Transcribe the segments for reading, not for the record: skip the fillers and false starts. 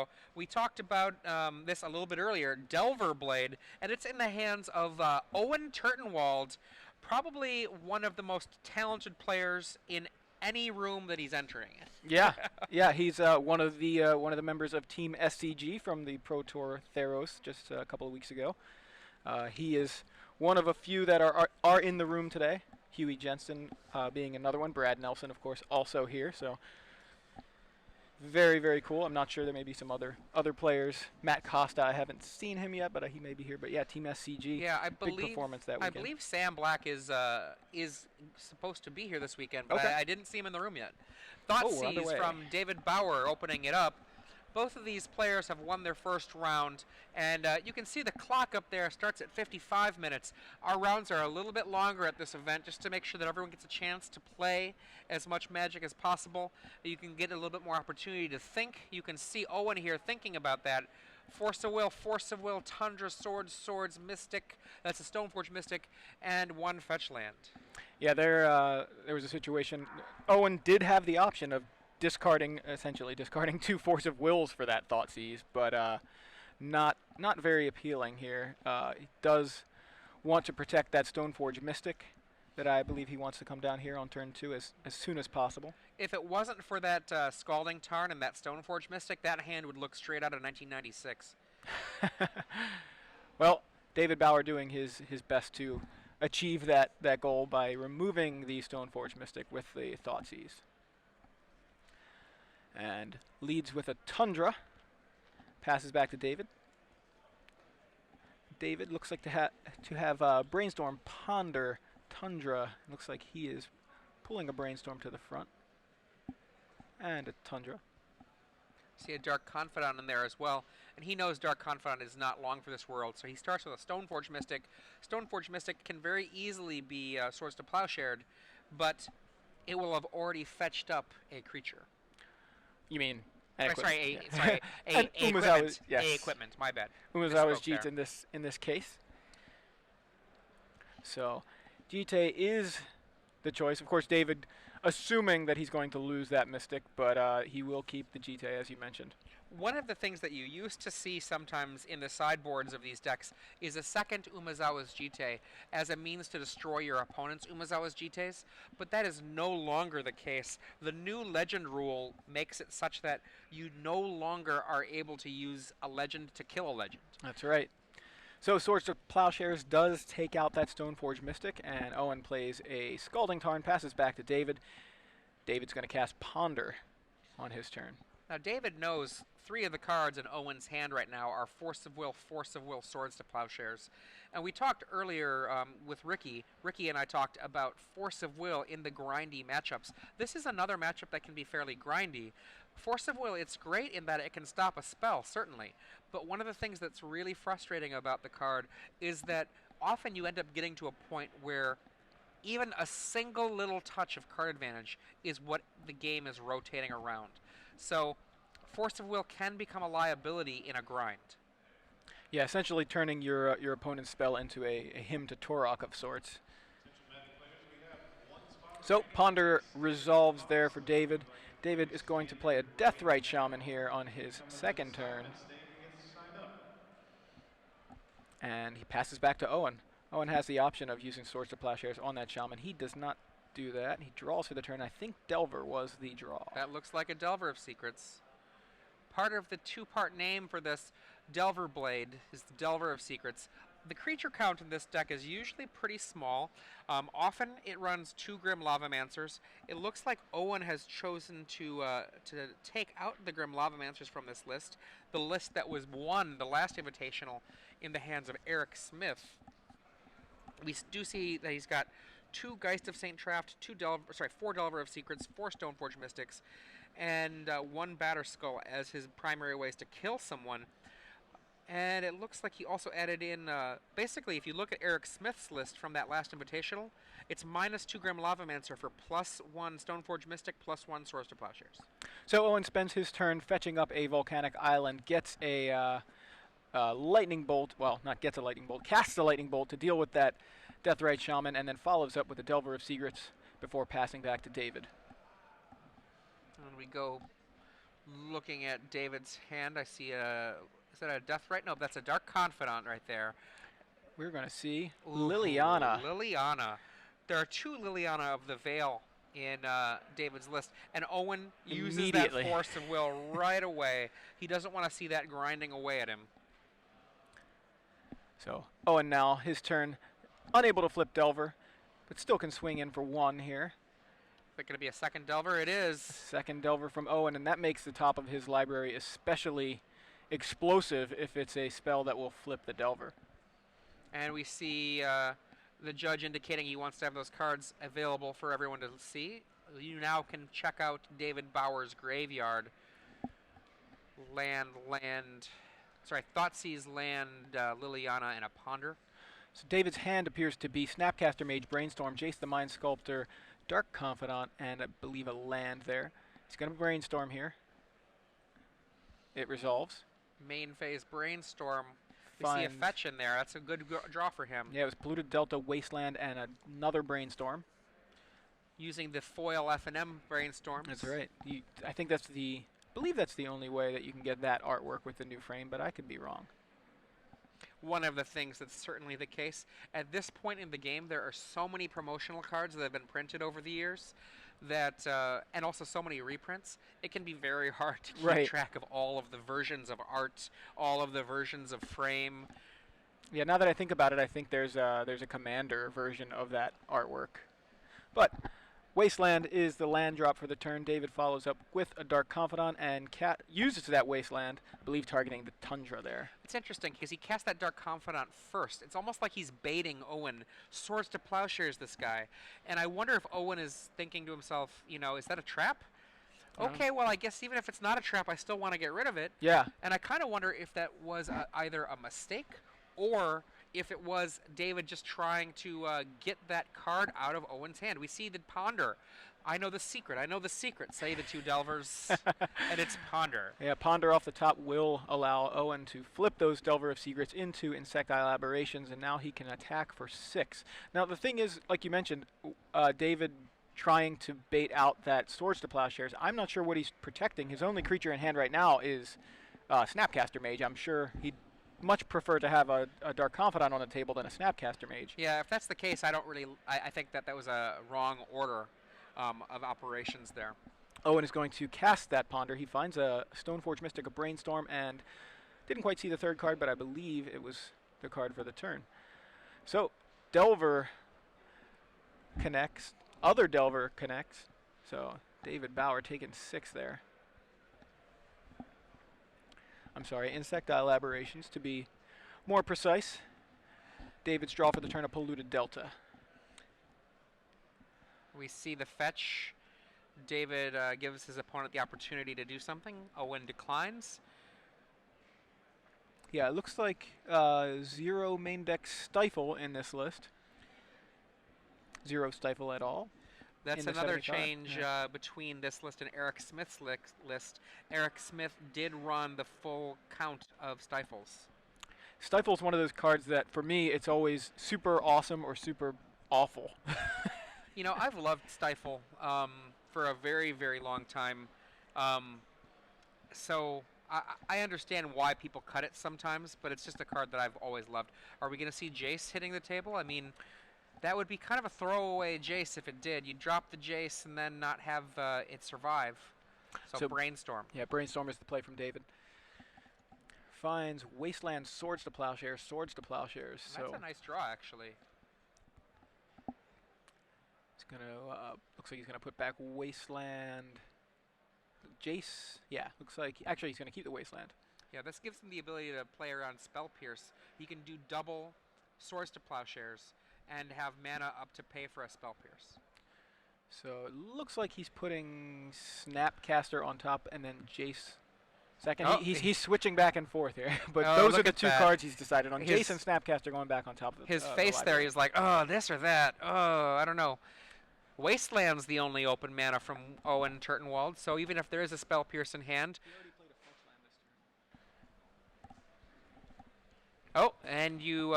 So we talked about this a little bit earlier, Delver Blade, and it's in the hands of Owen Turtenwald, probably one of the most talented players in any room that he's entering. Yeah, yeah, he's one of the members of Team SCG from the Pro Tour Theros just a couple of weeks ago. He is one of a few that are in the room today. Huey Jensen being another one. Brad Nelson, of course, also here. So very, very cool. I'm not sure, there may be some other players. Matt Costa, I haven't seen him yet, but he may be here. But yeah, Team SCG. Yeah, big performance that weekend. I believe Sam Black is supposed to be here this weekend, but Okay. I didn't see him in the room yet. Thoughtseize from David Bauer opening it up. Both of these players have won their first round, and you can see the clock up there starts at 55 minutes. Our rounds are a little bit longer at this event just to make sure that everyone gets a chance to play as much Magic as possible. You can get a little bit more opportunity to think. You can see Owen here thinking about that. Force of Will, Tundra, Swords, Mystic, that's a Stoneforge Mystic, and one fetch land. Yeah, there was a situation. Owen did have the option of essentially discarding 2 Force of Wills for that Thoughtseize, but not very appealing here. He does want to protect that Stoneforge Mystic that I believe he wants to come down here on turn 2 as soon as possible. If it wasn't for that Scalding Tarn and that Stoneforge Mystic, that hand would look straight out of 1996. Well, David Bauer doing his best to achieve that goal by removing the Stoneforge Mystic with the Thoughtseize. And leads with a Tundra. Passes back to David. David looks like to have Brainstorm, Ponder, Tundra. Looks like he is pulling a Brainstorm to the front. And a Tundra. See a Dark Confidant in there as well, and he knows Dark Confidant is not long for this world, so he starts with a Stoneforge Mystic. Stoneforge Mystic can very easily be Swords to Plowshared, but it will have already fetched up a creature. You mean a equipment. Yes. A equipment, my bad. Umezawa's Jeet in this case. So Jeet is the choice. Of course, David assuming that he's going to lose that Mystic, but he will keep the Jeet, as you mentioned. One of the things that you used to see sometimes in the sideboards of these decks is a second Umezawa's Jitte as a means to destroy your opponent's Umezawa's Jittes, but that is no longer the case. The new Legend rule makes it such that you no longer are able to use a Legend to kill a Legend. That's right. So Swords to Plowshares does take out that Stoneforge Mystic, and Owen plays a Scalding Tarn, passes back to David. David's going to cast Ponder on his turn. Now David knows 3 of the cards in Owen's hand right now are Force of Will, Swords to Plowshares. And we talked earlier with Ricky. Ricky and I talked about Force of Will in the grindy matchups. This is another matchup that can be fairly grindy. Force of Will, it's great in that it can stop a spell, certainly. But one of the things that's really frustrating about the card is that often you end up getting to a point where even a single little touch of card advantage is what the game is rotating around. So Force of Will can become a liability in a grind. Yeah, essentially turning your opponent's spell into a hymn to Torok of sorts. So Ponder resolves there for David. David is going to play a Deathrite Shaman here on his second turn. And he passes back to Owen. Owen has the option of using Swords to Plowshares on that Shaman. He does not do that. He draws for the turn. I think Delver was the draw. That looks like a Delver of Secrets. Part of the 2-part name for this Delver Blade is the Delver of Secrets. The creature count in this deck is usually pretty small. Often it runs 2 Grim Lavamancers. It looks like Owen has chosen to take out the Grim Lavamancers from this list, the list that was won the last Invitational in the hands of Eric Smith. We do see that he's got 2 Geist of St. Traft, 4 Delver of Secrets, 4 Stoneforge Mystics, and 1 Batter Skull as his primary ways to kill someone. And it looks like he also added in, basically, if you look at Eric Smith's list from that last Invitational, it's -2 Grim Lavamancer for +1 Stoneforge Mystic, +1 Swords to Plowshares. So Owen spends his turn fetching up a Volcanic Island, gets a Lightning Bolt, well, not gets a Lightning Bolt, casts a Lightning Bolt to deal with that Deathrite Shaman, and then follows up with a Delver of Secrets before passing back to David. And we go Looking at David's hand, I see a. Is that a Death Right? No, that's a Dark Confidant right there. We're going to see Ooh, Liliana. Liliana. There are 2 Liliana of the Veil in David's list, and Owen uses that Immediately. force of will right away. He doesn't want to see that grinding away at him. So Owen now, his turn, unable to flip Delver, but still can swing in for 1 here. Is it going to be a second Delver? It is. Second Delver from Owen, and that makes the top of his library especially explosive if it's a spell that will flip the Delver. And we see the judge indicating he wants to have those cards available for everyone to see. You now can check out David Bauer's graveyard. Sorry, Thoughtseize land, Liliana, and a Ponder. So David's hand appears to be Snapcaster Mage, Brainstorm, Jace the Mind Sculptor, Dark Confidant, and I believe a land there. He's going to brainstorm here. It resolves. Main phase Brainstorm. We see a fetch in there. That's a good draw for him. Yeah, it was Polluted Delta, Wasteland, and another Brainstorm. Using the foil F&M Brainstorms. That's right. I think that's I believe that's the only way that you can get that artwork with the new frame, but I could be wrong. One of the things that's certainly the case. At this point in the game, there are so many promotional cards that have been printed over the years that, and also so many reprints, it can be very hard to keep track of all of the versions of art, all of the versions of frame. Yeah, now that I think about it, I think there's a Commander version of that artwork. But Wasteland is the land drop for the turn. David follows up with a Dark Confidant, and Cat uses that Wasteland, I believe targeting the Tundra there. It's interesting because he cast that Dark Confidant first. It's almost like he's baiting Owen. Swords to Plowshares this guy. And I wonder if Owen is thinking to himself, is that a trap? Okay, well, I guess even if it's not a trap, I still want to get rid of it. Yeah. And I kind of wonder if that was either a mistake or if it was David just trying to get that card out of Owen's hand. We see the Ponder. I know the secret. Say the 2 Delvers, and it's Ponder. Yeah, Ponder off the top will allow Owen to flip those Delver of Secrets into Insectile Aberrations, and now he can attack for 6. Now, the thing is, like you mentioned, David trying to bait out that Swords to Plowshares. I'm not sure what he's protecting. His only creature in hand right now is Snapcaster Mage. I'm sure he'd much prefer to have a Dark Confidant on the table than a Snapcaster Mage. Yeah, if that's the case, I think that was a wrong order of operations there. Owen is going to cast that Ponder. He finds a Stoneforge Mystic, a Brainstorm, and didn't quite see the 3rd card, but I believe it was the card for the turn. So Delver connects. Other Delver connects. So David Bauer taking 6 there. I'm sorry, Insectile Aberrations to be more precise. David's draw for the turn of Polluted Delta. We see the fetch. David gives his opponent the opportunity to do something. Owen declines. Yeah, it looks like 0 main deck Stifle in this list. 0 Stifle at all. That's another change between this list and Eric Smith's list. Eric Smith did run the full count of Stifles. Stifle's one of those cards that, for me, it's always super awesome or super awful. I've loved Stifle for a very, very long time. So I understand why people cut it sometimes, but it's just a card that I've always loved. Are we going to see Jace hitting the table? I mean, that would be kind of a throwaway Jace if it did. You drop the Jace and then not have it survive. So Brainstorm. Yeah, Brainstorm is the play from David. Finds Wasteland, Swords to Plowshares, Swords to Plowshares. That's a nice draw, actually. It's gonna looks like he's gonna put back Wasteland. Jace. Yeah, looks like actually he's gonna keep the Wasteland. Yeah, this gives him the ability to play around Spell Pierce. He can do double Swords to Plowshares and have mana up to pay for a Spell Pierce. So it looks like he's putting Snapcaster on top and then Jace second. Oh, he's switching back and forth here. But Oh, those look are the at 2 that. cards he's decided on. His- Jace and Snapcaster going back on top of His the face there, library. he's like, oh, this or that. Oh, I don't know. Wasteland's the only open mana from Owen Turtenwald, so even if there is a Spell Pierce in hand. Oh, and you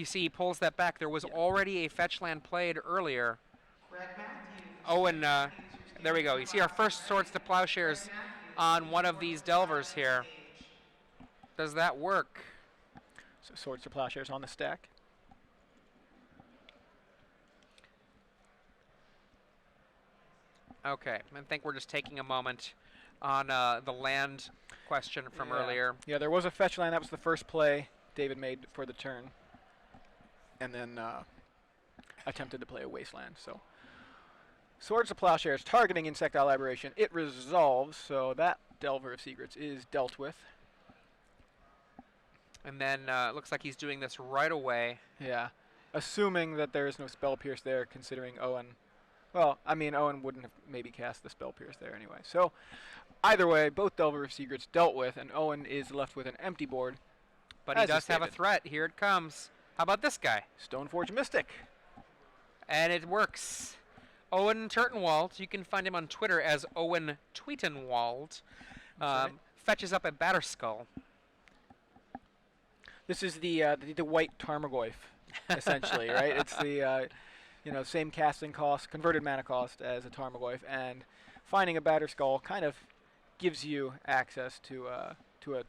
see he pulls that back. There was already a fetch land played earlier. Owen, there we go. You see our first Swords to Plowshares on one of these Delvers here. Does that work? So Swords to Plowshares on the stack. Okay, I think we're just taking a moment on the land question from earlier. Yeah, there was a fetch land. That was the first play David made for the turn. And then attempted to play a wasteland. So Swords to Plowshares, targeting Insectile Aberration. It resolves, so that Delver of Secrets is dealt with. And then it looks like he's doing this right away. Yeah, assuming that there is no Spell Pierce there, considering Owen. Well, I mean, Owen wouldn't have maybe cast the Spell Pierce there anyway. So either way, both Delver of Secrets dealt with, and Owen is left with an empty board. But he does have a threat. Here it comes. How about this guy? Stoneforge Mystic. And it works. Owen Turtenwald, you can find him on Twitter as Owen Tweetenwald, fetches up a Batterskull. This is the white Tarmogoyf, essentially, right? It's the same casting cost, converted mana cost as a Tarmogoyf, and finding a Batterskull kind of gives you access to a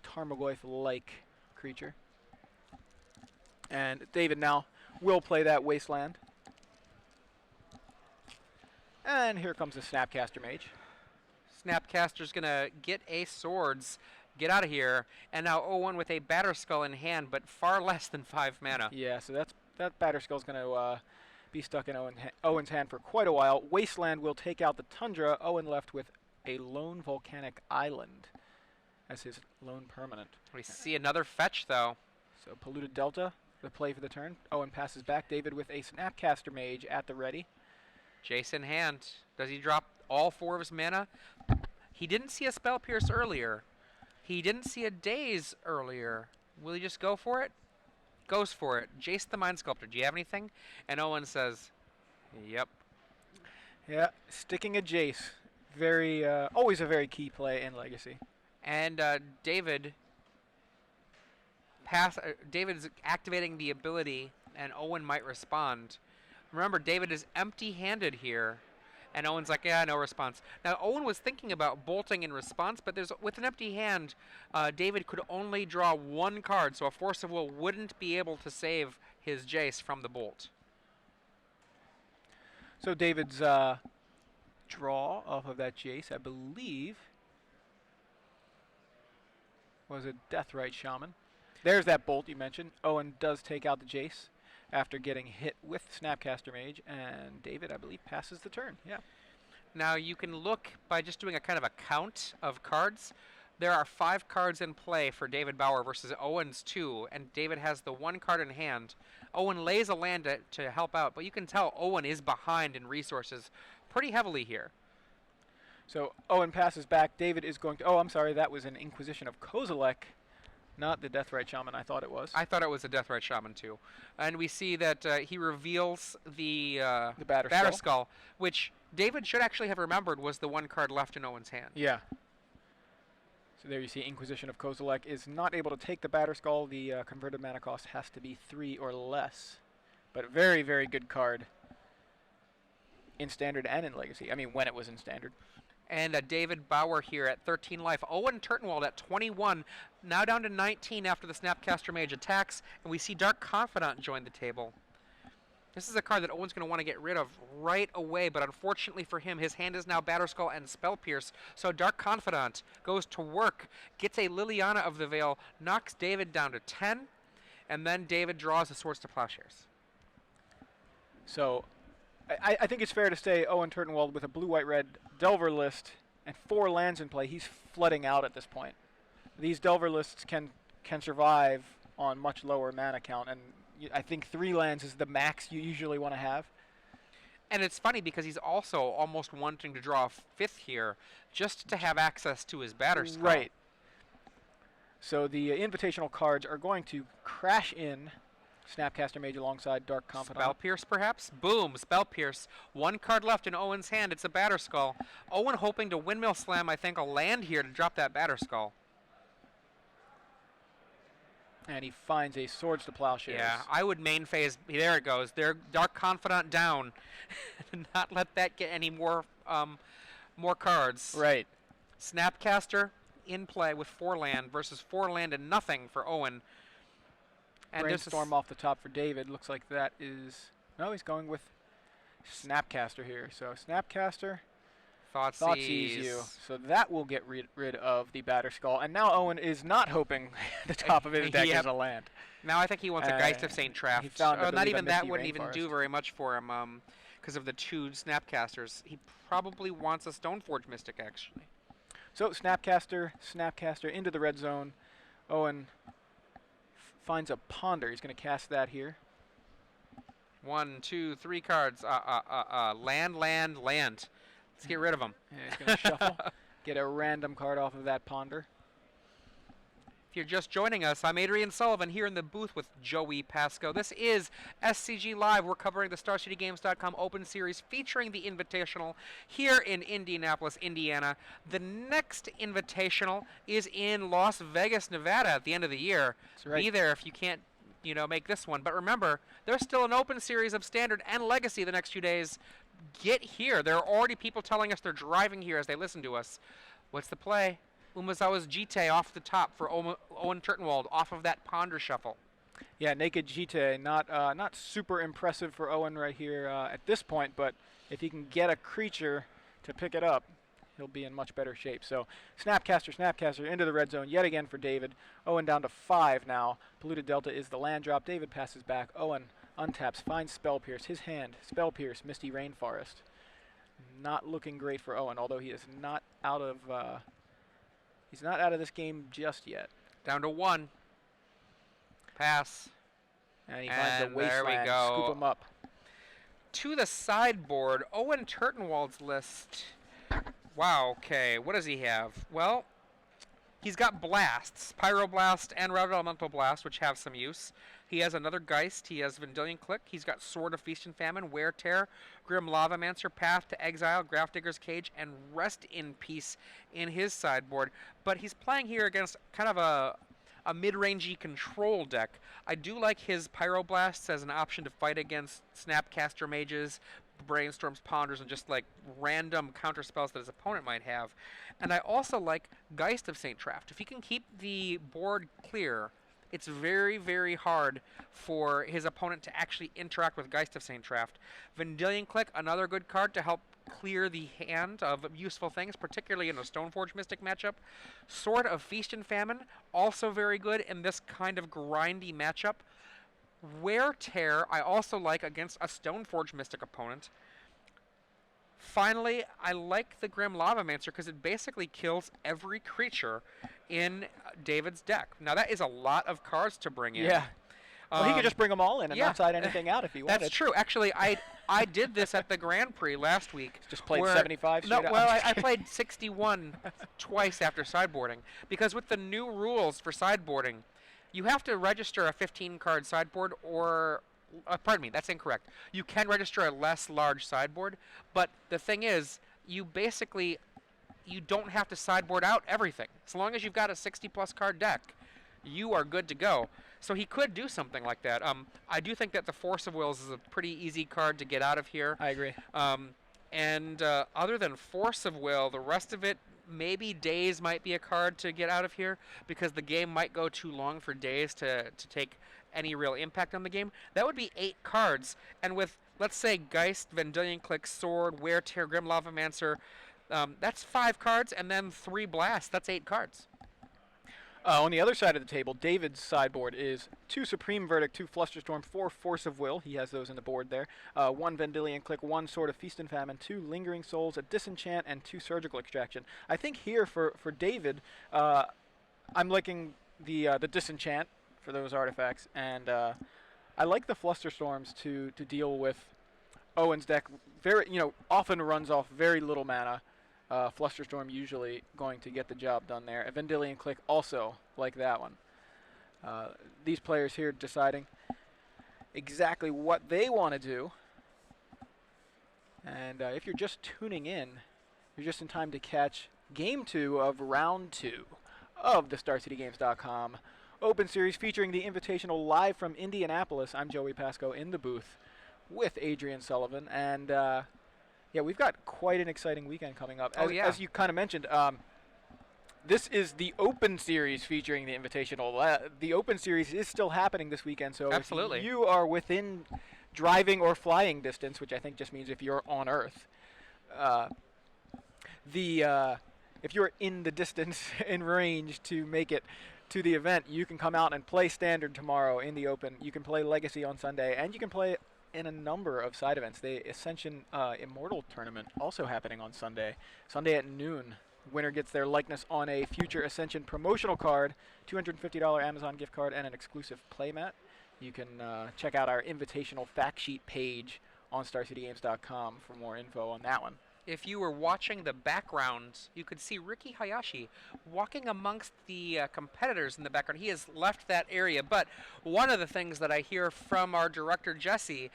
Tarmogoyf-like creature. And David now will play that Wasteland. And here comes the Snapcaster Mage. Snapcaster's going to get a Swords, get out of here, and now Owen with a Batterskull in hand, but far less than 5 mana. Yeah, so that Batterskull's going to be stuck in Owen's hand for quite a while. Wasteland will take out the Tundra. Owen left with a lone volcanic island as his lone permanent. We see another fetch, though. So Polluted Delta, the play for the turn. Owen passes back. David with a Snapcaster Mage at the ready. Jace in hand. Does he drop all 4 of his mana? He didn't see a Spell Pierce earlier. He didn't see a Daze earlier. Will he just go for it? Goes for it. Jace the Mind Sculptor. Do you have anything? And Owen says, yep. Yeah, sticking a Jace. Always a very key play in Legacy. And David's activating the ability, and Owen might respond. Remember, David is empty-handed here, and Owen's like, yeah, no response. Now, Owen was thinking about bolting in response, but with an empty hand, David could only draw 1 card, so a Force of Will wouldn't be able to save his Jace from the bolt. So David's draw off of that Jace, I believe, was a Deathrite Shaman. There's that bolt you mentioned. Owen does take out the Jace after getting hit with Snapcaster Mage, and David, I believe, passes the turn. Yeah. Now, you can look by just doing a kind of a count of cards. There are 5 cards in play for David Bauer versus Owen's 2, and David has the 1 card in hand. Owen lays a land to help out, but you can tell Owen is behind in resources pretty heavily here. So Owen passes back. David is going to... Oh, I'm sorry, that was an Inquisition of Kozilek. Not the Deathrite Shaman, I thought it was. I thought it was a Deathrite Shaman, too. And we see that he reveals the Batterskull, which David should actually have remembered was the 1 card left in Owen's hand. Yeah. So there you see Inquisition of Kozilek is not able to take the Batterskull. The converted mana cost has to be 3 or less. But very, very good card in Standard and in Legacy. I mean, when it was in Standard. And David Bauer here at 13 life. Owen Turtenwald at 21, now down to 19 after the Snapcaster Mage attacks. And we see Dark Confidant join the table. This is a card that Owen's going to want to get rid of right away, but unfortunately for him, his hand is now Batterskull and Spell Pierce. So Dark Confidant goes to work, gets a Liliana of the Veil, knocks David down to 10, and then David draws the Swords to Plowshares. So I think it's fair to say Owen Turtenwald with a blue-white-red Delver list and 4 lands in play, he's flooding out at this point. These Delver lists can survive on much lower mana count, and I think 3 lands is the max you usually want to have. And it's funny because he's also almost wanting to draw a 5th here just to have access to his Batterskull. Right. So the invitational cards are going to crash in Snapcaster Mage alongside Dark Confidant. Spell Pierce, perhaps? Boom, Spell Pierce. 1 card left in Owen's hand. It's a Batterskull. Owen hoping to Windmill Slam, I think, a land here to drop that Batterskull. And he finds a Swords to Plowshares. Yeah, I would main phase. There it goes. There, Dark Confidant down. Not let that get any more cards. Right. Snapcaster in play with 4 land versus 4 land and nothing for Owen. And Brainstorm off the top for David. Looks like that is... No, he's going with Snapcaster here. So Snapcaster, Thoughtseize you. So that will get rid of the Batterskull. And now Owen is not hoping the top of his deck is a land. Now I think he wants a Geist of St. Traft. He found not even that wouldn't Rainforest. even do very much for him because of the 2 Snapcasters. He probably wants a Stoneforge Mystic, actually. So Snapcaster into the red zone. Owen finds a Ponder. He's going to cast that here. 1, 2, 3 cards. Land. Let's get rid of them. Yeah, he's going to shuffle. Get a random card off of that Ponder. If you're just joining us, I'm Adrian Sullivan here in the booth with Joey Pasco. This is SCG Live. We're covering the StarCityGames.com Open Series featuring the Invitational here in Indianapolis, Indiana. The next Invitational is in Las Vegas, Nevada at the end of the year. That's right. Be there if you can't, make this one. But remember, there's still an Open Series of Standard and Legacy the next few days. Get here. There are already people telling us they're driving here as they listen to us. What's the play? Umezawa's Jite off the top for Owen Turtenwald off of that Ponder shuffle. Yeah, Naked Jite, not super impressive for Owen right here at this point, but if he can get a creature to pick it up, he'll be in much better shape. So Snapcaster into the red zone yet again for David. Owen down to 5 now. Polluted Delta is the land drop. David passes back. Owen untaps, finds Spell Pierce. His hand, Spell Pierce, Misty Rainforest. Not looking great for Owen, although he is not out of... he's not out of this game just yet. Down to 1. Pass. And he finds a wasteland. There we go. Scoop him up. To the sideboard, Owen Turtenwald's list. Wow, okay. What does he have? Well, he's got Blasts, Pyroblast and Routed Elemental Blast, which have some use. He has another Geist. He has Vendilion Click. He's got Sword of Feast and Famine, Wear Tear, Grim Lavamancer, Path to Exile, Grafdigger's Cage, and Rest in Peace in his sideboard. But he's playing here against kind of a mid-rangey control deck. I do like his Pyroblasts as an option to fight against Snapcaster Mages, Brainstorms, Ponders, and just like random counter spells that his opponent might have. And I also like Geist of St. Traft. If he can keep the board clear, it's very, very hard for his opponent to actually interact with Geist of St. Traft. Vendilion Click, another good card to help clear the hand of useful things, particularly in a Stoneforge Mystic matchup. Sword of Feast and Famine, also very good in this kind of grindy matchup. Wear Tear, I also like against a Stoneforge Mystic opponent. Finally, I like the Grim Lavamancer because it basically kills every creature in David's deck. Now, that is a lot of cards to bring in. Yeah. Well, he could just bring them all in and not side anything out if he wanted. That's true. Actually, I did this at the Grand Prix last week. Just played 75 straight No, up. well, I played 61 twice after sideboarding. Because with the new rules for sideboarding, you have to register a 15-card sideboard or... pardon me, that's incorrect. You can register a less large sideboard, but the thing is, you don't have to sideboard out everything. As long as you've got a 60-plus card deck, you are good to go. So he could do something like that. I do think that the Force of Wills is a pretty easy card to get out of here. I agree. And other than Force of Will, the rest of it, maybe Daze might be a card to get out of here because the game might go too long for Daze to take any real impact on the game. That would be 8 cards. And with, let's say, Geist, Vendilion Click, Sword, Wear Tear, Grim Lavamancer, that's 5 cards, and then 3 Blasts. That's 8 cards. On the other side of the table, David's sideboard is 2 Supreme Verdict, 2 Flusterstorm, 4 Force of Will. He has those in the board there. 1 Vendilion Click, 1 Sword of Feast and Famine, 2 Lingering Souls, a Disenchant, and 2 Surgical Extraction. I think here for David, I'm liking the Disenchant for those artifacts, and I like the Flusterstorms to deal with Owen's deck. Very, often runs off very little mana. Flusterstorm usually going to get the job done there. A Vendilion Click also like that one. These players here deciding exactly what they want to do. And if you're just tuning in, you're just in time to catch Game 2 of Round 2 of the StarCityGames.com Open Series featuring the Invitational live from Indianapolis. I'm Joey Pasco in the booth with Adrian Sullivan. And yeah, we've got quite an exciting weekend coming up. As you kind of mentioned, This is the Open Series featuring the Invitational. The Open Series is still happening this weekend, so Absolutely. if you are within driving or flying distance, which I think just means if you're on Earth, uh, if you're in the distance in range to make it to the event, you can come out and play Standard tomorrow in the Open. You can play Legacy on Sunday, and you can play in a number of side events. The Ascension Immortal Tournament also happening on Sunday. Sunday at noon. Winner gets their likeness on a future Ascension promotional card, $250 Amazon gift card, and an exclusive playmat. You can check out our invitational fact sheet page on StarCityGames.com for more info on that one. If you were watching the background, you could see Riki Hayashi walking amongst the competitors in the background. He has left that area, but one of the things that I hear from our director, Jesse,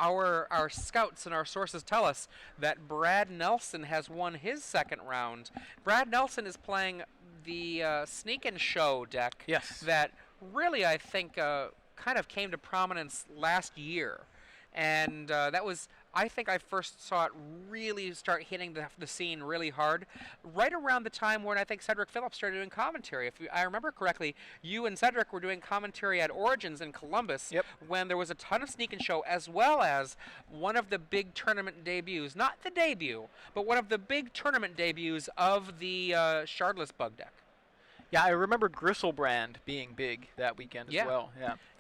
our scouts and our sources tell us that Brad Nelson has won his second round. Brad Nelson is playing the Sneak and Show deck. Yes. That really, I think, kind of came to prominence last year. And that was, I think I first saw it really start hitting the scene really hard right around the time when I think Cedric Phillips started doing commentary. If I remember correctly, you and Cedric were doing commentary at Origins in Columbus when there was a ton of Sneak and Show, as well as one of the big tournament debuts, not the debut, but one of the big tournament debuts of the Shardless Bug deck. Yeah, I remember Gristlebrand being big that weekend as well.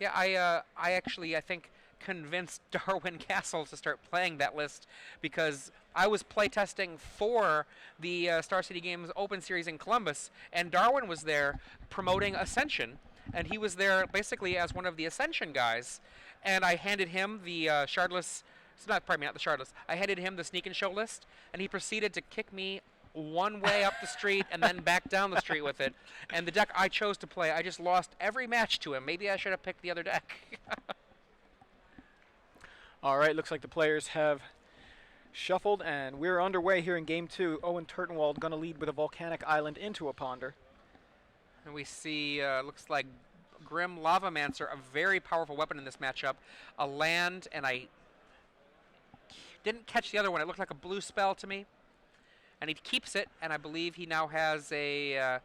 Yeah, I think convinced Darwin Castle to start playing that list because I was playtesting for the Star City Games Open Series in Columbus, and Darwin was there promoting Ascension, and he was there basically as one of the Ascension guys, and I handed him the Shardless, not the Shardless, I handed him the Sneak and Show list, and he proceeded to kick me one way up the street and then back down the street with it, and the deck I chose to play, I just lost every match to him. Maybe I should have picked the other deck. All right, looks like the players have shuffled, and we're underway here in Game 2. Owen Turtenwald going to lead with a Volcanic Island into a Ponder. And we see, looks like Grim Lavamancer, a very powerful weapon in this matchup. A land, and I didn't catch the other one. It looked like a blue spell to me. And he keeps it, and I believe he now has a...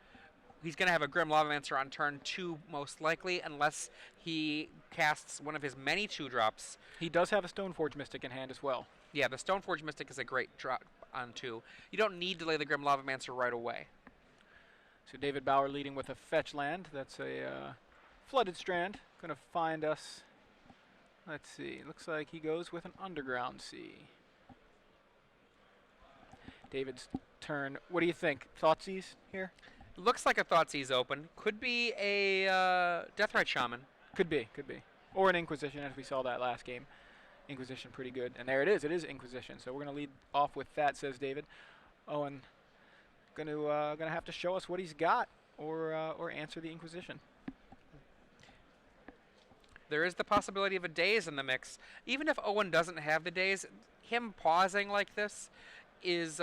he's going to have a Grim Lavamancer on turn 2, most likely, unless he casts one of his many 2-drops. He does have a Stoneforge Mystic in hand as well. Yeah, the Stoneforge Mystic is a great drop on 2. You don't need to lay the Grim Lavamancer right away. So David Bauer leading with a fetch land. That's a Flooded Strand. Going to find us... Let's see. Looks like he goes with an Underground Sea. David's turn. What do you think? Thoughtseize here? Looks like a Thoughtseize open. Could be a Deathrite Shaman. Could be. Or an Inquisition, as we saw that last game. Inquisition pretty good. And there it is. It is Inquisition. So we're going to lead off with that, says David. Owen gonna have to show us what he's got or answer the Inquisition. There is the possibility of a Daze in the mix. Even if Owen doesn't have the Daze, him pausing like this is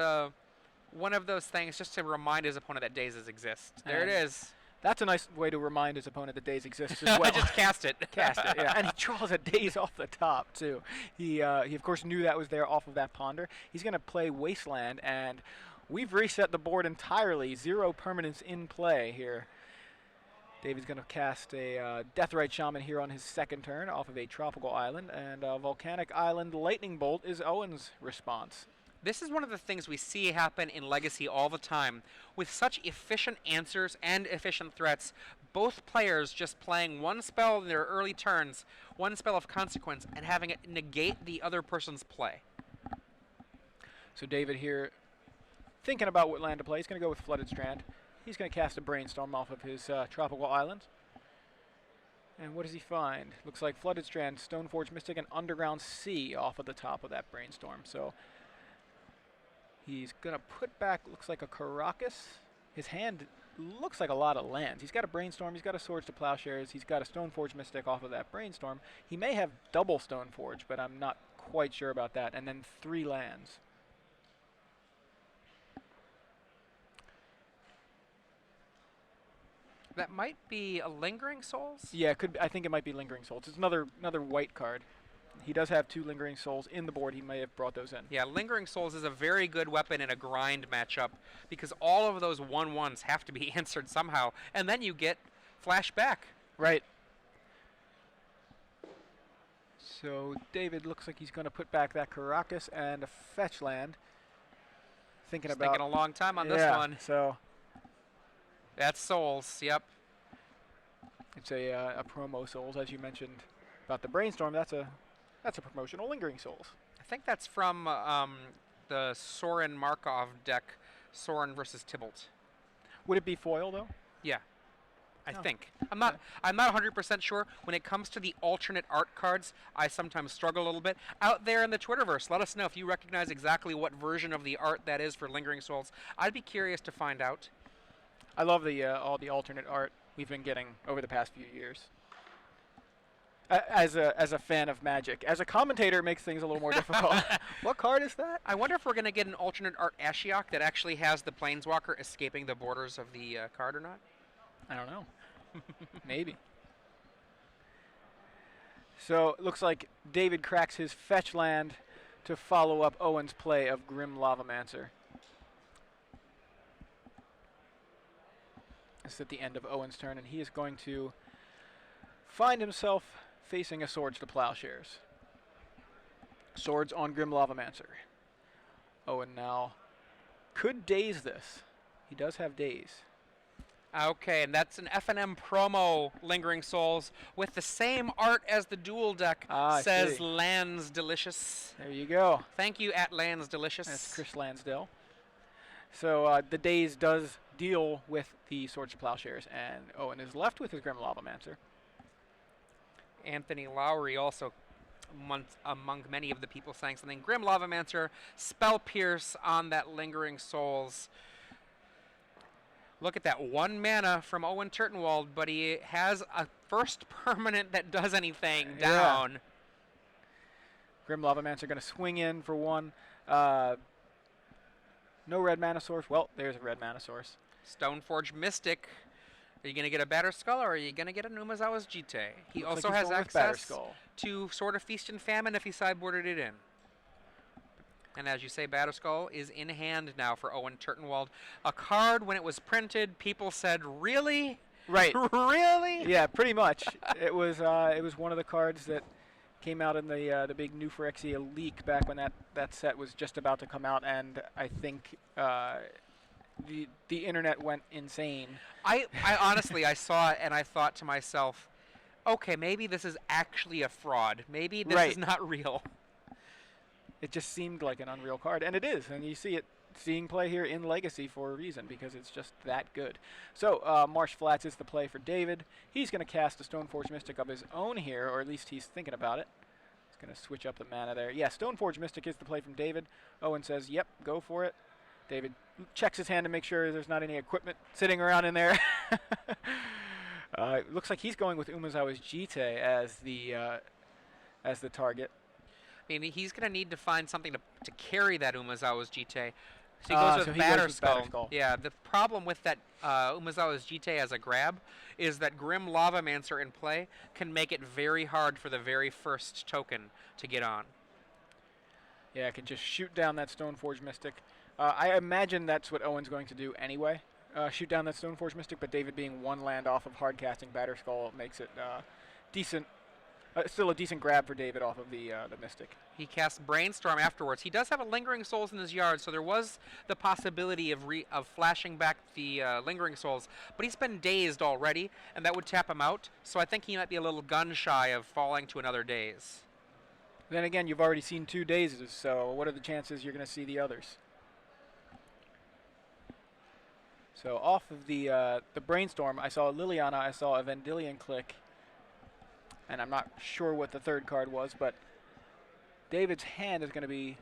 one of those things just to remind his opponent that Dazes exist. There it is. That's a nice way to remind his opponent that Daze exists as well. Just cast it. Cast it, yeah. And he draws a Daze off the top, too. He of course, knew that was there off of that Ponder. He's going to play Wasteland, and we've reset the board entirely. 0 permanents in play here. David's going to cast a Deathrite Shaman here on his second turn off of a Tropical Island, and Volcanic Island Lightning Bolt is Owen's response. This is one of the things we see happen in Legacy all the time. With such efficient answers and efficient threats, both players just playing one spell in their early turns, one spell of consequence, and having it negate the other person's play. So David here thinking about what land to play. He's going to go with Flooded Strand. He's going to cast a Brainstorm off of his Tropical Island. And what does he find? Looks like Flooded Strand, Stoneforge Mystic, and Underground Sea off of the top of that Brainstorm. So he's going to put back, looks like a Caracas. His hand looks like a lot of lands. He's got a Brainstorm, he's got a Swords to Plowshares, he's got a Stoneforge Mystic off of that Brainstorm. He may have double Stoneforge, but I'm not quite sure about that. And then 3 lands. That might be a Lingering Souls? Yeah, I think it might be Lingering Souls. It's another white card. He does have 2 Lingering Souls in the board. He may have brought those in. Yeah, Lingering Souls is a very good weapon in a grind matchup because all of those 1/1s have to be answered somehow, and then you get flashback. Right. So David looks like he's going to put back that Caracas and a fetch land. Thinking about Taking a long time on this one. So That's Souls, yep. it's a promo Souls, as you mentioned about the Brainstorm. That's a promotional Lingering Souls. I think that's from the Soren Markov deck, Soren versus Tybalt. Would it be foil though? Yeah, I Oh, think. I'm not 100% sure. When it comes to the alternate art cards, I sometimes struggle a little bit. Out there in the Twitterverse, let us know if you recognize exactly what version of the art that is for Lingering Souls. I'd be curious to find out. I love the all the alternate art we've been getting over the past few years. As a fan of Magic, as a commentator, it makes things a little more difficult. What card is that? I wonder if we're going to get an alternate art Ashiok that actually has the Planeswalker escaping the borders of the card or not. I don't know. Maybe. So it looks like David cracks his fetch land to follow up Owen's play of Grim Lavamancer. It's at the end of Owen's turn, and he is going to find himself facing a Swords to Plowshares. Swords on Grim Lavamancer. Owen now could daze this. He does have daze. Okay, and that's an F&M promo Lingering Souls with the same art as the dual deck, I says see. Lands Delicious. There you go. Thank you, at Lands Delicious. That's Chris Lansdale. So the daze does deal with the Swords to Plowshares, and Owen is left with his Grim Lavamancer. Anthony Lowry also among many of the people saying something. Grim Lavamancer, Spell Pierce on that Lingering Souls. Look at that, 1 mana from Owen Turtenwald, but he has a first permanent that does anything down. Grim Lavamancer going to swing in for 1. No red mana source. Well, there's a red mana source. Stoneforge Mystic. Are you going to get a Batterskull or are you going to get a Umezawa's Jite? He Looks also like he's has going with access Batterskull. to Sword of Feast and Famine if he sideboarded it in. And as you say, Batterskull is in hand now for Owen Turtenwald. A card, when it was printed, people said, really? Right. Really? Yeah, pretty much. It was one of the cards that came out in the big New Phyrexia leak back when that set was just about to come out, and I think the internet went insane. I honestly, I saw it and I thought to myself, okay, maybe this is actually a fraud. Maybe this is not real. It just seemed like an unreal card, and it is, and you see it seeing play here in Legacy for a reason, because it's just that good. So Marsh Flats is the play for David. He's going to cast a Stoneforge Mystic of his own here, or at least he's thinking about it. He's going to switch up the mana there. Yeah, Stoneforge Mystic is the play from David. Owen says, yep, go for it. David checks his hand to make sure there's not any equipment sitting around in there. It looks like he's going with Umezawa's Jite as the target. I mean, he's going to need to find something to carry that Umezawa's Jite. So he goes with Batterskull. Yeah, the problem with that Umezawa's Jite as a grab is that Grim Lavamancer in play can make it very hard for the very first token to get on. Yeah, it can just shoot down that Stoneforge Mystic. I imagine that's what Owen's going to do anyway. Shoot down that Stoneforge Mystic, but David being 1 land off of hard casting Batterskull makes it decent. Still a decent grab for David off of the Mystic. He casts Brainstorm afterwards. He does have a Lingering Souls in his yard, so there was the possibility of flashing back the Lingering Souls, but he's been dazed already, and that would tap him out, so I think he might be a little gun-shy of falling to another daze. Then again, you've already seen 2 dazes, so what are the chances you're going to see the others? So off of the Brainstorm, I saw a Liliana, I saw a Vendilion Click, and I'm not sure what the third card was, but David's hand is going to be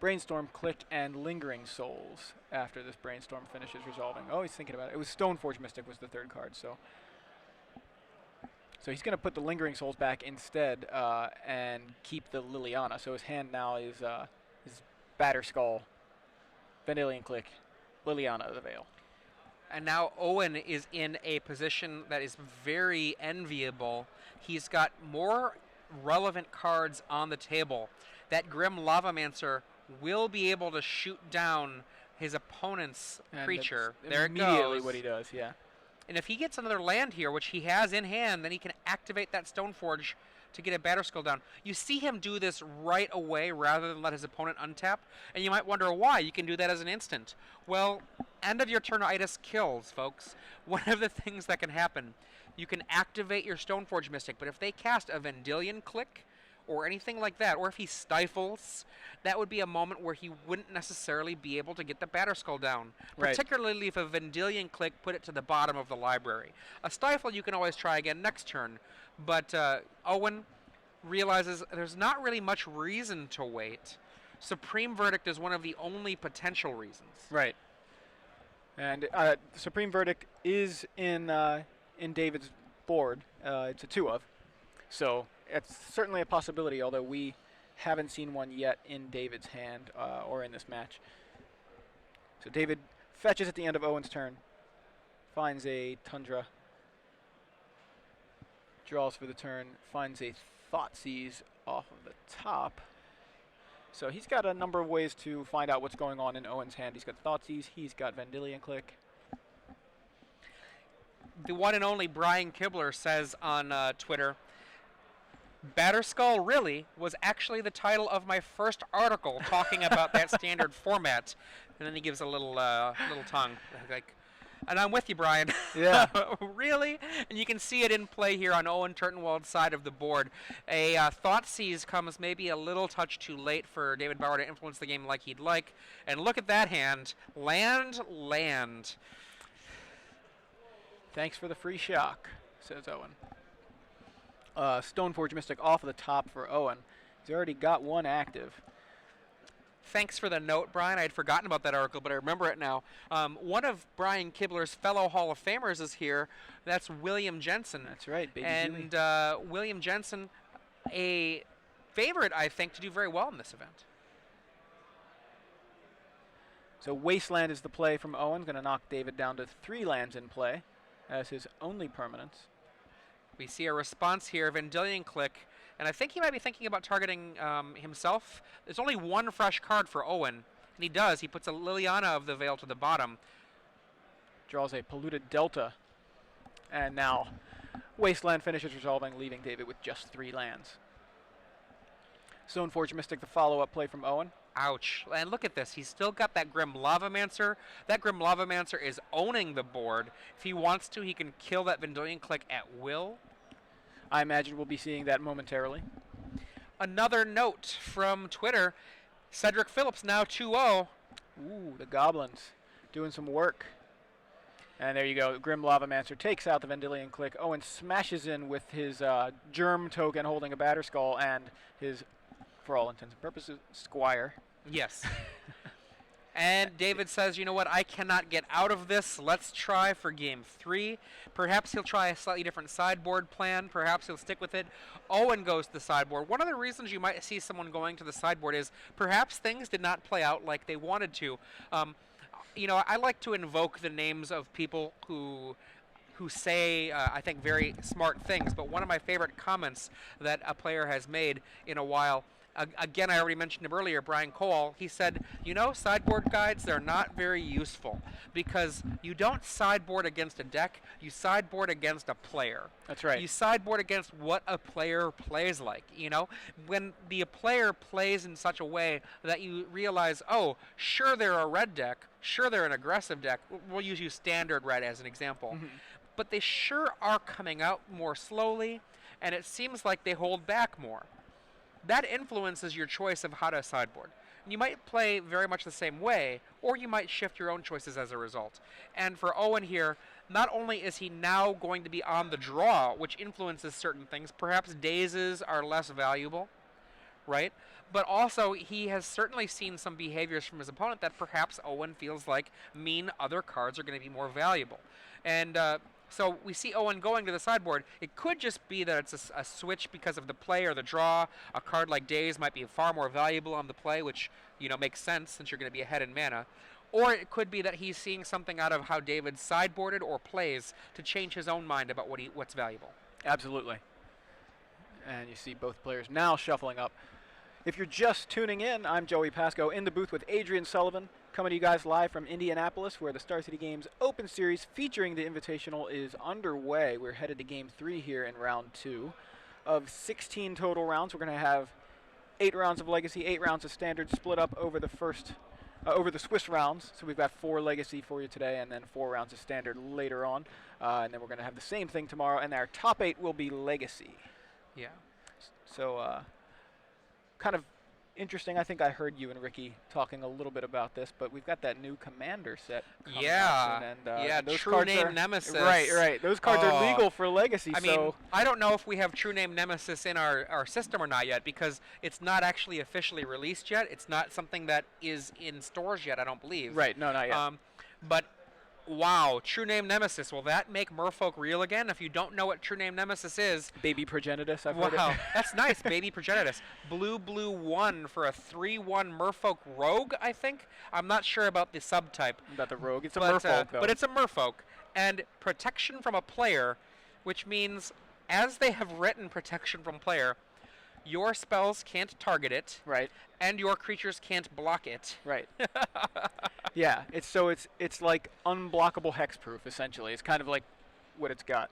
Brainstorm, Click, and Lingering Souls after this Brainstorm finishes resolving. Oh, he's thinking about it. It was Stoneforge Mystic was the third card, so he's going to put the Lingering Souls back instead and keep the Liliana. So his hand now is Batterskull, Vendilion Click, Liliana of the Veil. And now Owen is in a position that is very enviable. He's got more relevant cards on the table, that Grim Lavamancer will be able to shoot down his opponent's And creature. that's There it immediately goes. what he does, yeah. And if he gets another land here, which he has in hand, then he can activate that Stoneforge to get a Batterskull down. You see him do this right away rather than let his opponent untap, and you might wonder why. You can do that as an instant. Well, end of your turnitis kills, folks. One of the things that can happen, you can activate your Stoneforge Mystic, but if they cast a Vendilion Click or anything like that, or if he stifles, that would be a moment where he wouldn't necessarily be able to get the Batterskull down. Right. Particularly if a Vendilion Click put it to the bottom of the library. A stifle you can always try again next turn, but Owen realizes there's not really much reason to wait. Supreme Verdict is one of the only potential reasons. Right. And Supreme Verdict is in David's board. It's a 2-of. So it's certainly a possibility, although we haven't seen one yet in David's hand or in this match. So David fetches at the end of Owen's turn, finds a Tundra, draws for the turn, finds a Thoughtseize off of the top. So he's got a number of ways to find out what's going on in Owen's hand. He's got Thoughtseize, he's got Vendilion Click. The one and only Brian Kibler says on Twitter, Batterskull really was actually the title of my first article talking about that standard format. And then he gives a little tongue, like, and I'm with you, Brian. Yeah. Really? And you can see it in play here on Owen Turtenwald's side of the board. A Thoughtseize comes maybe a little touch too late for David Bauer to influence the game like he'd like. And look at that hand. Land. Thanks for the free shock, says Owen. Stoneforge Mystic off of the top for Owen. He's already got one active. Thanks for the note, Brian. I had forgotten about that article, but I remember it now. One of Brian Kibler's fellow Hall of Famers is here. That's William Jensen. That's right, baby. And William Jensen, a favorite, I think, to do very well in this event. So Wasteland is the play from Owen. Going to knock David down to 3 lands in play as his only permanence. We see a response here, Vendilion Click, and I think he might be thinking about targeting himself. There's only one fresh card for Owen, and he does. He puts a Liliana of the Veil to the bottom. Draws a Polluted Delta. And now Wasteland finishes resolving, leaving David with just 3 lands. Stoneforge Mystic, the follow-up play from Owen. Ouch. And look at this. He's still got that Grim Lavamancer. That Grim Lavamancer is owning the board. If he wants to, he can kill that Vendilion Click at will. I imagine we'll be seeing that momentarily. Another note from Twitter. Cedric Phillips now 2-0. Ooh, the Goblins doing some work. And there you go. Grim Lavamancer takes out the Vendilion Click. Owen smashes in with his Germ token holding a Batterskull and his, for all intents and purposes, Squire. Yes. And David says, you know what, I cannot get out of this. Let's try for game 3. Perhaps he'll try a slightly different sideboard plan. Perhaps he'll stick with it. Owen goes to the sideboard. One of the reasons you might see someone going to the sideboard is perhaps things did not play out like they wanted to. You know, I like to invoke the names of people who say, I think, very smart things. But one of my favorite comments that a player has made in a while, again, I already mentioned him earlier, Brian Cole, he said, you know, sideboard guides, they're not very useful because you don't sideboard against a deck, you sideboard against a player. That's right. You sideboard against what a player plays like, you know? When the player plays in such a way that you realize, oh, sure they're a red deck, sure they're an aggressive deck, we'll use standard red as an example, but they sure are coming out more slowly, and it seems like they hold back more. That influences your choice of how to sideboard. You might play very much the same way, or you might shift your own choices as a result. And for Owen here, not only is he now going to be on the draw, which influences certain things, perhaps dazes are less valuable, right? But also, he has certainly seen some behaviors from his opponent that perhaps Owen feels like mean other cards are going to be more valuable. And so we see Owen going to the sideboard. It could just be that it's a switch because of the play or the draw. A card like Daze might be far more valuable on the play, which, you know, makes sense since you're going to be ahead in mana. Or it could be that he's seeing something out of how David sideboarded or plays to change his own mind about what's valuable. Absolutely. And you see both players now shuffling up. If you're just tuning in, I'm Joey Pasco in the booth with Adrian Sullivan, coming to you guys live from Indianapolis, where the Star City Games Open Series featuring the Invitational is underway. We're headed to Game 3 here in round 2 of 16 total rounds. We're going to have 8 rounds of Legacy, 8 rounds of Standard, split up over the over the Swiss rounds. So we've got 4 Legacy for you today, and then 4 rounds of Standard later on. And then we're going to have the same thing tomorrow, and our top 8 will be Legacy. Yeah. So, kind of interesting. I think I heard you and Ricky talking a little bit about this, but we've got that new Commander set coming out soon, and those True cards Name Nemesis. Right. Those cards are legal for Legacy. I mean, I don't know if we have True Name Nemesis in our system or not yet, because it's not actually officially released yet. It's not something that is in stores yet, I don't believe. Right, no, not yet. But wow, True Name Nemesis. Will that make Merfolk real again? If you don't know what True Name Nemesis is. Baby Progenitus, I've heard it. Wow, that's nice. Baby Progenitus. Blue 1 for a 3/1 Merfolk Rogue, I think. I'm not sure about the subtype. About the Rogue. It's a Merfolk, though. But it's a Merfolk. And protection from a player, which means as they have written protection from player, your spells can't target it. Right. And your creatures can't block it. Right. Yeah, it's like unblockable hexproof, essentially. It's kind of like what it's got.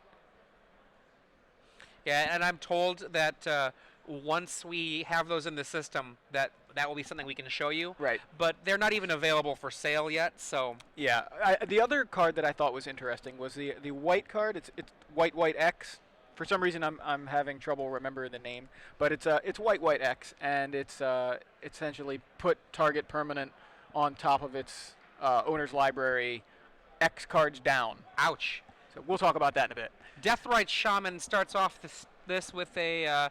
Yeah, and I'm told that once we have those in the system, that will be something we can show you. Right. But they're not even available for sale yet, so. Yeah. The other card that I thought was interesting was the white card. It's white X. For some reason, I'm having trouble remembering the name, but it's white X, and it's essentially put target permanent on top of its owner's library, X cards down. Ouch. So we'll talk about that in a bit. Deathrite Shaman starts off this with a.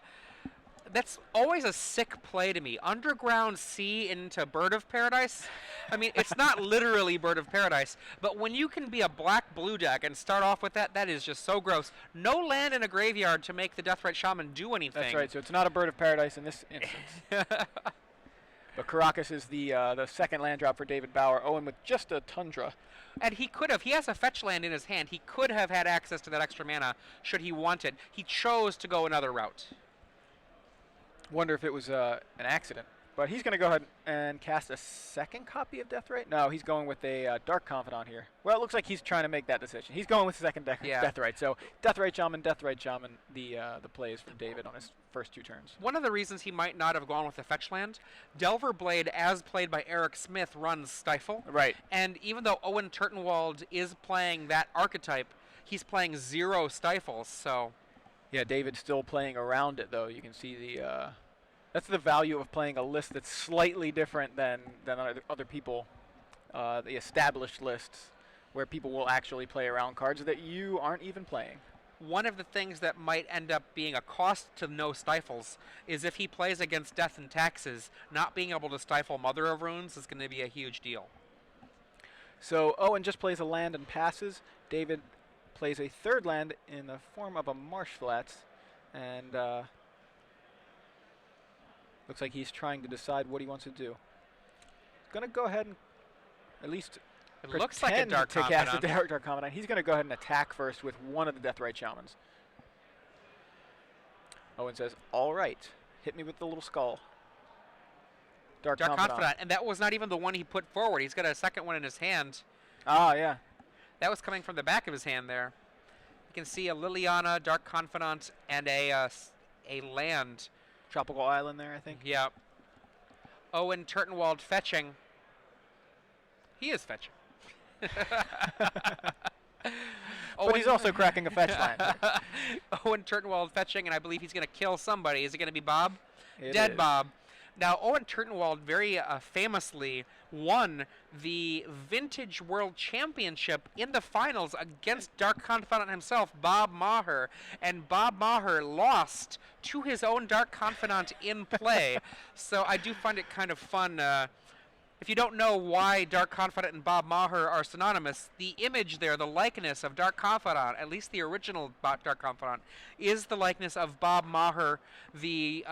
That's always a sick play to me. Underground Sea into Bird of Paradise. I mean, it's not literally Bird of Paradise, but when you can be a black-blue deck and start off with that is just so gross. No land in a graveyard to make the Deathrite Shaman do anything. That's right. So it's not a Bird of Paradise in this instance. But Caracas is the second land drop for David Bauer. Owen with just a Tundra. And he could have. He has a fetch land in his hand. He could have had access to that extra mana should he want it. He chose to go another route. Wonder if it was an accident. But he's going to go ahead and cast a second copy of Deathrite. No, he's going with a Dark Confidant here. Well, it looks like he's trying to make that decision. He's going with second Deathrite. So Deathrite Shaman, the plays from David on his first 2 turns. One of the reasons he might not have gone with the fetch land, Delver Blade, as played by Eric Smith, runs Stifle. Right. And even though Owen Turtenwald is playing that archetype, he's playing 0 Stifles, so. Yeah, David's still playing around it, though. You can see the. That's the value of playing a list that's slightly different than other people, the established lists, where people will actually play around cards that you aren't even playing. One of the things that might end up being a cost to no Stifles is if he plays against Death and Taxes, not being able to stifle Mother of Runes is going to be a huge deal. So Owen just plays a land and passes. David plays a third land in the form of a Marsh Flats, and looks like he's trying to decide what he wants to do. He's going to go ahead and at least it looks like a Dark to Confidant. cast a Dark Confidant. He's going to go ahead and attack first with one of the Deathrite Shamans. Owen says, all right, hit me with the little skull. Dark Confidant. And that was not even the one he put forward. He's got a second one in his hand. Ah, yeah. That was coming from the back of his hand there. You can see a Liliana, Dark Confidant, and a land. Tropical Island there, I think. Yeah. Owen Turtenwald fetching. He is fetching. But he's also cracking a fetch line. Owen Turtenwald fetching, and I believe he's going to kill somebody. Is it going to be Bob? It Dead is. Bob. Now, Owen Turtenwald very famously won the Vintage World Championship in the finals against Dark Confidant himself, Bob Maher. And Bob Maher lost to his own Dark Confidant in play. So I do find it kind of fun. If you don't know why Dark Confidant and Bob Maher are synonymous, the image there, the likeness of Dark Confidant, at least the original Dark Confidant, is the likeness of Bob Maher, the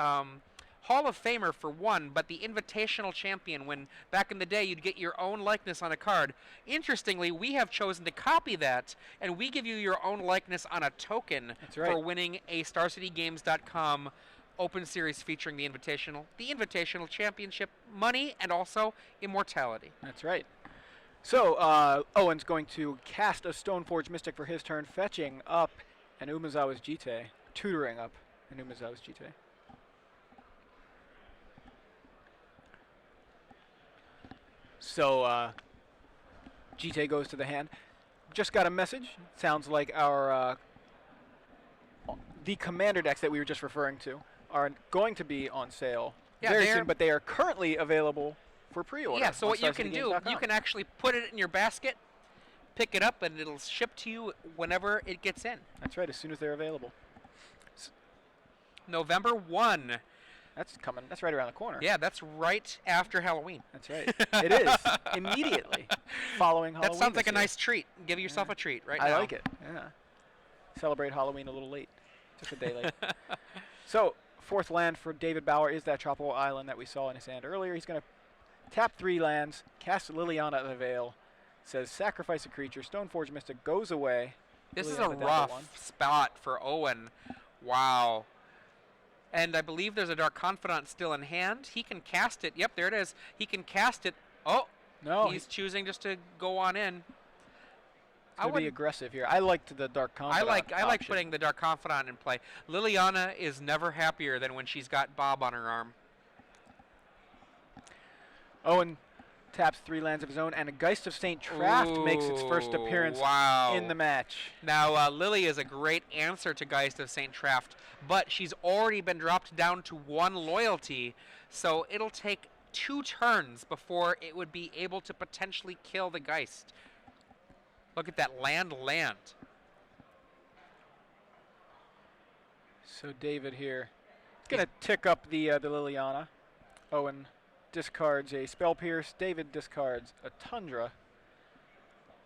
Hall of Famer for one, but the invitational champion when back in the day you'd get your own likeness on a card. Interestingly, we have chosen to copy that, and we give you your own likeness on a token for winning a StarCityGames.com Open Series featuring the Invitational Championship money, and also immortality. That's right. So, Owen's going to cast a Stoneforge Mystic for his turn, fetching up an Umezawa's Jite, tutoring up an Umezawa's Jite. So, Jite goes to the hand. Just got a message. Sounds like our the commander decks that we were just referring to are going to be on sale very soon, but they are currently available for pre-order. Yeah, so what you can do, you can actually put it in your basket, pick it up, and it'll ship to you whenever it gets in. That's right, as soon as they're available. November 1. That's coming. That's right around the corner. Yeah, that's right after Halloween. That's right. It is. Immediately following Halloween. That sounds like a nice treat. Give yourself a treat right now. I like it. Yeah. Celebrate Halloween a little late. Just a day late. So, fourth land for David Bauer is that Tropical Island that we saw in his hand earlier. He's going to tap 3 lands, cast Liliana of the Veil, says sacrifice a creature, Stoneforge Mystic goes away. This is a rough spot for Owen. Wow. And I believe there's a Dark Confidant still in hand. He can cast it. Yep, there it is. He can cast it. Oh, no. He's choosing just to go on in. I would be aggressive here. I liked the Dark Confidant. I like putting the Dark Confidant in play. Liliana is never happier than when she's got Bob on her arm. Owen taps 3 lands of his own, and a Geist of St. Traft makes its first appearance in the match. Now, Lily is a great answer to Geist of St. Traft, but she's already been dropped down to 1 loyalty, so it'll take 2 turns before it would be able to potentially kill the Geist. Look at that land. So David here is going to tick up the Liliana. Owen discards a Spell Pierce. David discards a Tundra.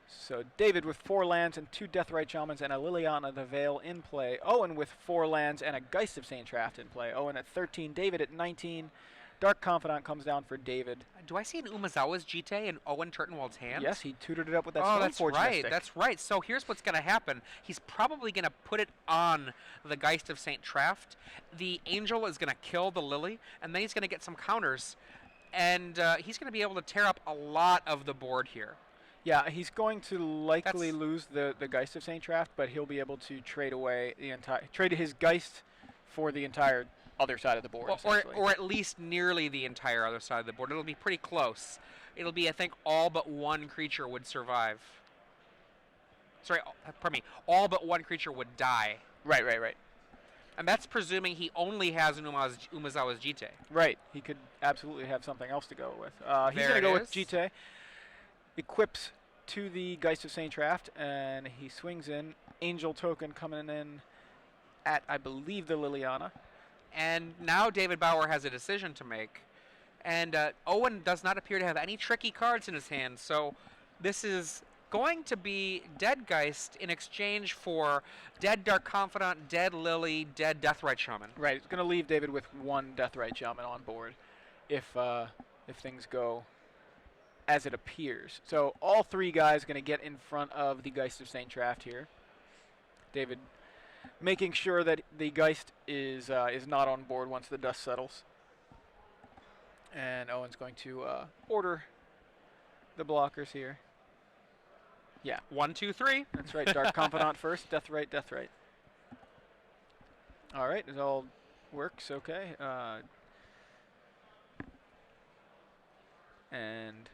So David with 4 lands and 2 Deathrite Shamans and a Liliana of the Veil in play. Owen with 4 lands and a Geist of St. Traft in play. Owen at 13, David at 19. Dark Confidant comes down for David. Do I see an Umezawa's Jite in Owen Turtenwald's hand? Yes, he tutored it up with that Stoneforge Mystic. That's right. That's right. So here's what's going to happen. He's probably going to put it on the Geist of St. Traft. The Angel is going to kill the Lily, and then he's going to get some counters. And he's going to be able to tear up a lot of the board here. Yeah, he's going to likely lose the Geist of St. Traft, but he'll be able to trade away the trade his Geist for the entire other side of the board. Or at least nearly the entire other side of the board. It'll be pretty close. It'll be, I think, all but 1 creature would survive. Sorry, pardon me. All but 1 creature would die. Right. And that's presuming he only has an Umezawa's Jite. Right. He could absolutely have something else to go with. He's going to go with Jite. Equips to the Geist of St. Traft, and he swings in. Angel token coming in at, I believe, the Liliana. And now David Bauer has a decision to make. And Owen does not appear to have any tricky cards in his hand, so this is going to be Dead Geist in exchange for Dead Dark Confidant, Dead Lily, Dead Deathrite Shaman. Right, it's going to leave David with 1 Deathrite Shaman on board if things go as it appears. So all 3 guys going to get in front of the Geist of St. Traft here. David making sure that the Geist is not on board once the dust settles. And Owen's going to order the blockers here. Yeah. 1, 2, 3. That's right. Dark Confidant first. Deathrite. All right. It all works okay. And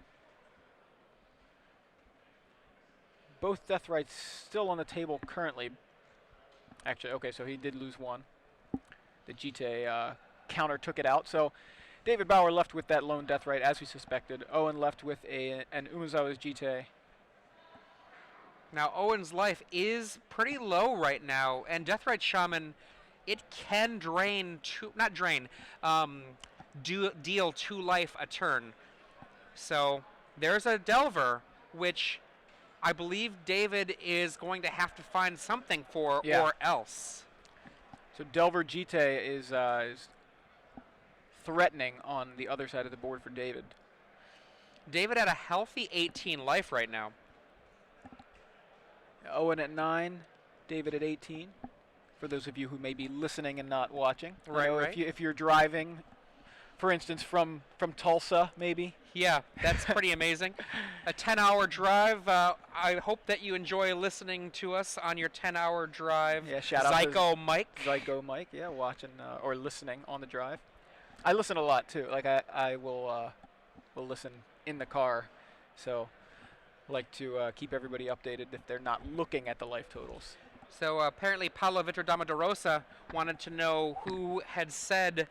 both Deathrites still on the table currently. Actually, okay, so he did lose 1. The Jite counter took it out. So David Bauer left with that lone Deathrite, as we suspected. Owen left with an Umezawa's Jite. Now, Owen's life is pretty low right now, and Deathrite Shaman, it can deal 2 life a turn. So there's a Delver, which I believe David is going to have to find something for, or else. So Delver Jite is threatening on the other side of the board for David. David at a healthy 18 life right now. Owen at 9, David at 18. For those of you who may be listening and not watching. Right, right. If you're driving, for instance, from Tulsa, maybe. Yeah, that's pretty amazing. A 10-hour drive. I hope that you enjoy listening to us on your 10-hour drive. Yeah, shout out Zyko Mike. Zyko Mike, yeah, watching or listening on the drive. I listen a lot too. Like I will listen in the car, so like to keep everybody updated if they're not looking at the life totals. So apparently Paolo Victor Damadorosa wanted to know who had said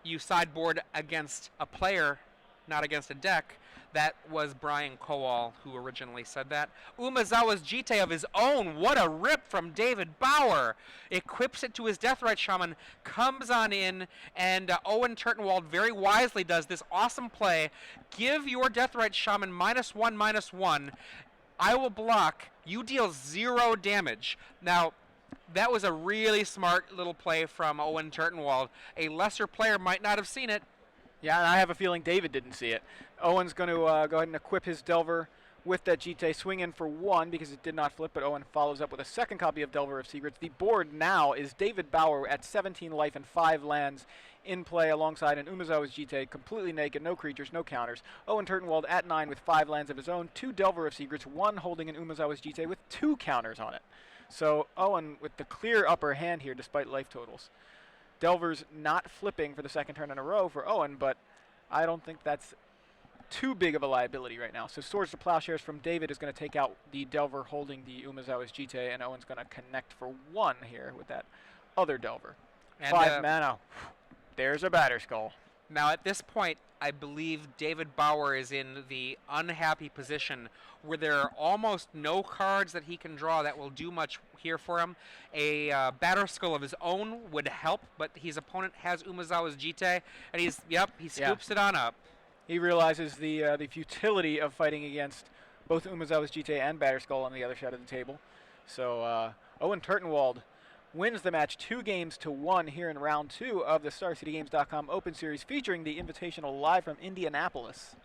you sideboard against a player, not against a deck. That was Brian Kowal who originally said that. Umezawa's Jite of his own. What a rip from David Bauer. Equips it to his Deathrite Shaman, comes on in, and Owen Turtenwald very wisely does this awesome play. Give your Deathrite Shaman -1/-1. I will block. You deal 0 damage. Now, that was a really smart little play from Owen Turtenwald. A lesser player might not have seen it. Yeah, and I have a feeling David didn't see it. Owen's going to go ahead and equip his Delver with that Jite, swing in for 1 because it did not flip, but Owen follows up with a second copy of Delver of Secrets. The board now is David Bauer at 17 life and 5 lands in play alongside an Umezawa's Jite, completely naked, no creatures, no counters. Owen Turtenwald at 9 with 5 lands of his own, 2 Delver of Secrets, 1 holding an Umezawa's Jite with 2 counters on it. So Owen with the clear upper hand here despite life totals. Delver's not flipping for the second turn in a row for Owen, but I don't think that's too big of a liability right now. So Swords to Plowshares from David is going to take out the Delver holding the Umezawa's Jite, and Owen's going to connect for 1 here with that other Delver. And 5 mana. There's a Batterskull. Now at this point, I believe David Bauer is in the unhappy position where there are almost no cards that he can draw that will do much here for him. A Batterskull of his own would help, but his opponent has Umezawa's Jite, and he scoops it on up. He realizes the futility of fighting against both Umezawa's Jite and Batterskull on the other side of the table. So Owen Turtenwald wins the match 2-1 here in round 2 of the StarCityGames.com Open Series, featuring the Invitational live from Indianapolis.